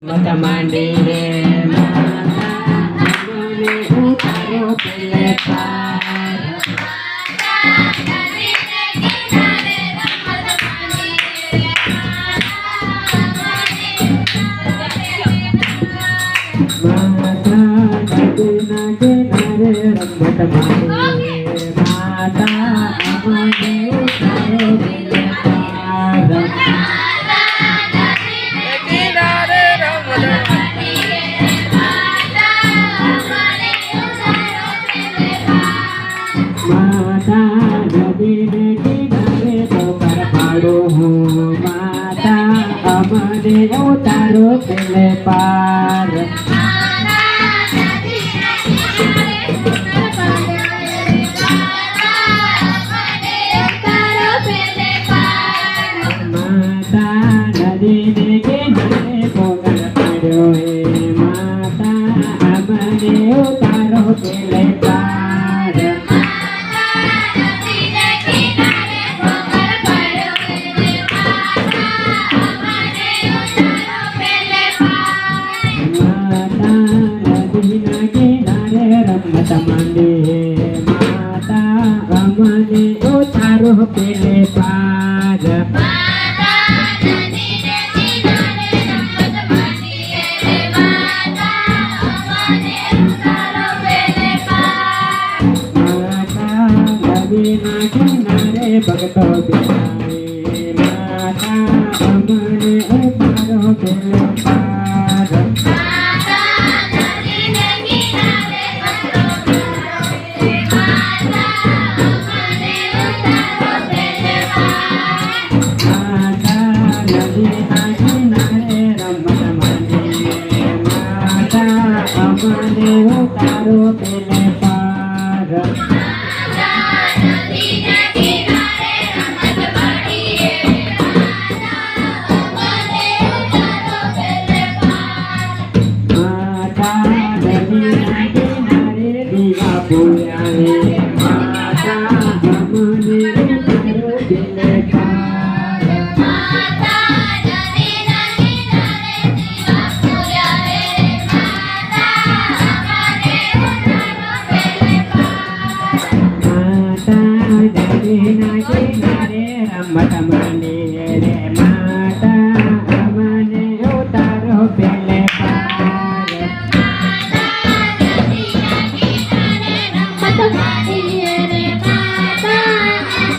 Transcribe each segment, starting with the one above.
મત માંડી રે મને ઉતારો પેલે પાર માતા અમને ઉતારો પેલે माता नदी ने किनारे तो कर पाड़ो हूँ माता अमने उतारो पेले पार माता नदी ने किनारे तो कर पाड़ो है माता अमने उतारो पेले पार रमत मांडी माता अमने उतारो पेले पार माता नदी ने किनारे रमत मांडी माता अमने उतारो पेले पार माता नदी ने किनारे भगतो बिचारे माता अमने उतारो पेले पार अमने उतारो पेले पार नदी ने किनारे रमत मांडी अमने उतारो पेले पार माता नदी ने किनारे दीवा पूजा रे माता अमने उतारो पेले पार माता नदी ने किनारे दीवा पूजा रे रमत मांडी रे माता अमने उतारो पेले पार रमत मांडी रे माता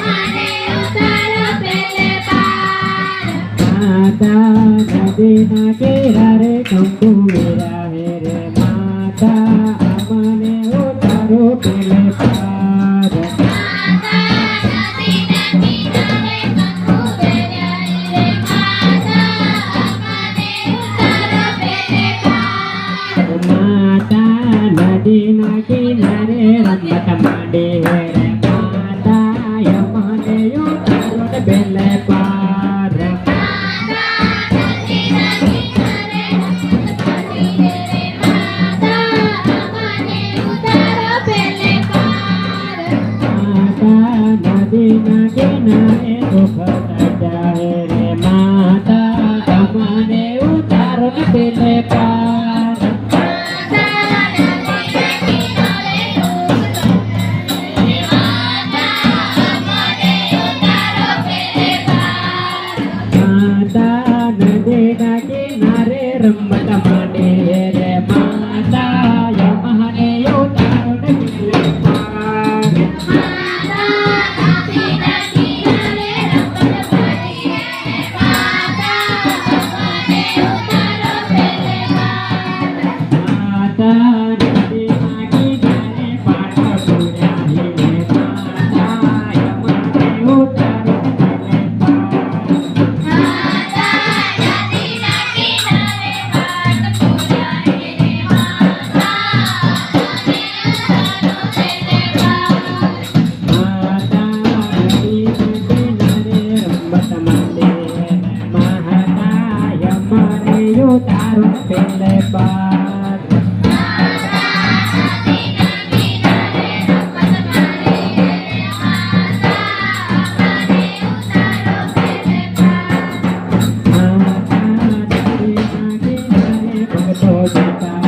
अमने उतारो पेले पार माता नदी ना किनारे कंकु मेरा रे माता अमने उतारो पेले पार नदी ना किनारे रमत मांडी रे माता अमने उतारो पेले पार माता नदी ना किनारे रमत मांडी रे माता अमने उतारो पेले पार माता नदी ना किनारे दुख जाए रे माता अमने उतारो पेले पार नदी ना किनारे रमत मांडी रे माता अमने उतारो पेले पार माता नदी ना किनारे रमत मांडी रे माता अमने उतारो पेले पार माता नदी ना किनारे पाठ पूजा रे माता अमने उतारो पेले उतारो पेले पार બેટા